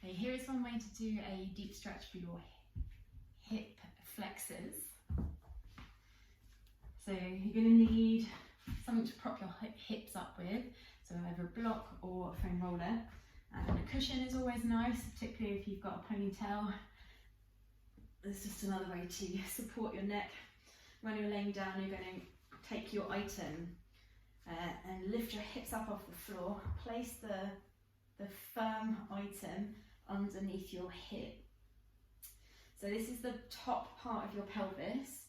Okay, here is one way to do a deep stretch for your hip flexors. So you're going to need something to prop your hips up with, so either a block or a foam roller. And a cushion is always nice, particularly if you've got a ponytail. There's just another way to support your neck. When you're laying down, you're going to take your item and lift your hips up off the floor. Place the firm item underneath your hip. So this is the top part of your pelvis.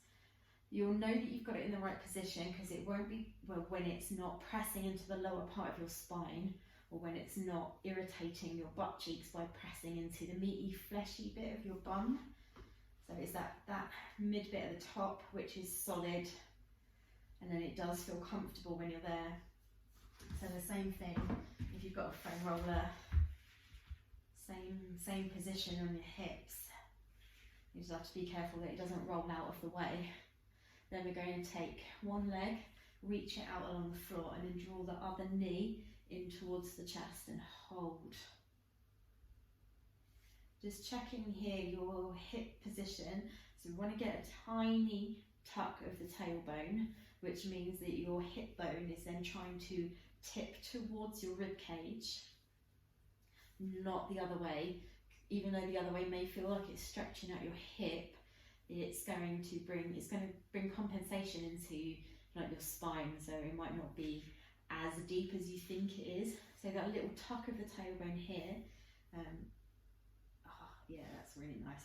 You'll know that you've got it in the right position because it won't be, well, when it's not pressing into the lower part of your spine, or when it's not irritating your butt cheeks by pressing into the meaty, fleshy bit of your bum. So it's that mid bit at the top, which is solid, and then it does feel comfortable when you're there. So the same thing, if you've got a foam roller, same position on your hips. You just have to be careful that it doesn't roll out of the way. Then we're going to take one leg, reach it out along the floor, and then draw the other knee in towards the chest and hold. Just checking here your hip position. So we want to get a tiny tuck of the tailbone, which means that your hip bone is then trying to tip towards your rib cage, not the other way. Even though the other way may feel like it's stretching out your hip, it's going to bring compensation into like your spine, so it might not be as deep as you think it is. So that little tuck of the tailbone here, yeah, that's really nice.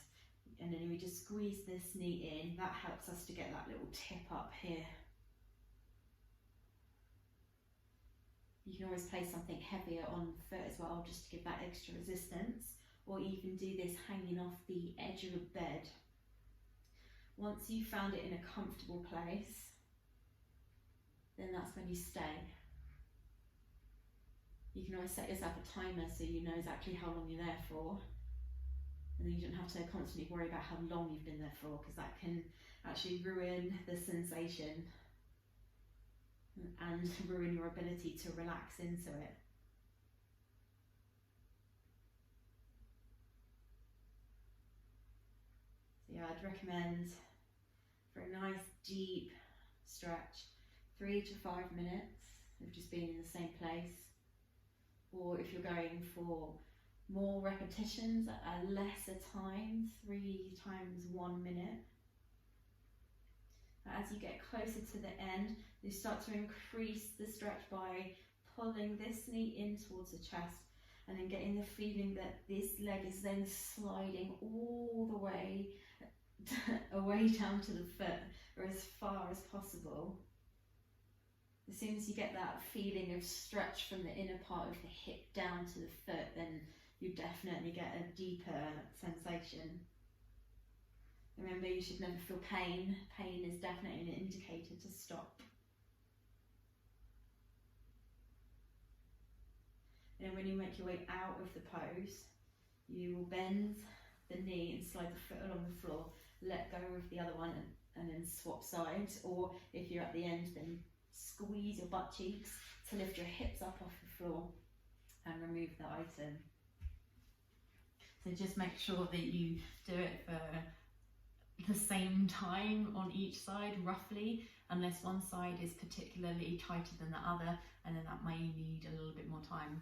And then we just squeeze this knee in. That helps us to get that little tip up here. You can always place something heavier on the foot as well, just to give that extra resistance, or even do this hanging off the edge of a bed. Once you've found it in a comfortable place, then that's when you stay. You can always set yourself a timer so you know exactly how long you're there for, and then you don't have to constantly worry about how long you've been there for, because that can actually ruin the sensation and ruin your ability to relax into it. So yeah, I'd recommend for a nice deep stretch, 3 to 5 minutes of just being in the same place. Or if you're going for more repetitions at a lesser time, 3 times 1 minute. As you get closer to the end, you start to increase the stretch by pulling this knee in towards the chest, and then getting the feeling that this leg is then sliding all the way away down to the foot, or as far as possible. As soon as you get that feeling of stretch from the inner part of the hip down to the foot, then you definitely get a deeper sensation. Remember, you should never feel pain. Pain is definitely an indicator to stop. And when you make your way out of the pose, you will bend the knee and slide the foot along the floor, let go of the other one, and then swap sides. Or if you're at the end, then squeeze your butt cheeks to lift your hips up off the floor and remove the item. So just make sure that you do it for the same time on each side, roughly, unless one side is particularly tighter than the other, and then that may need a little bit more time.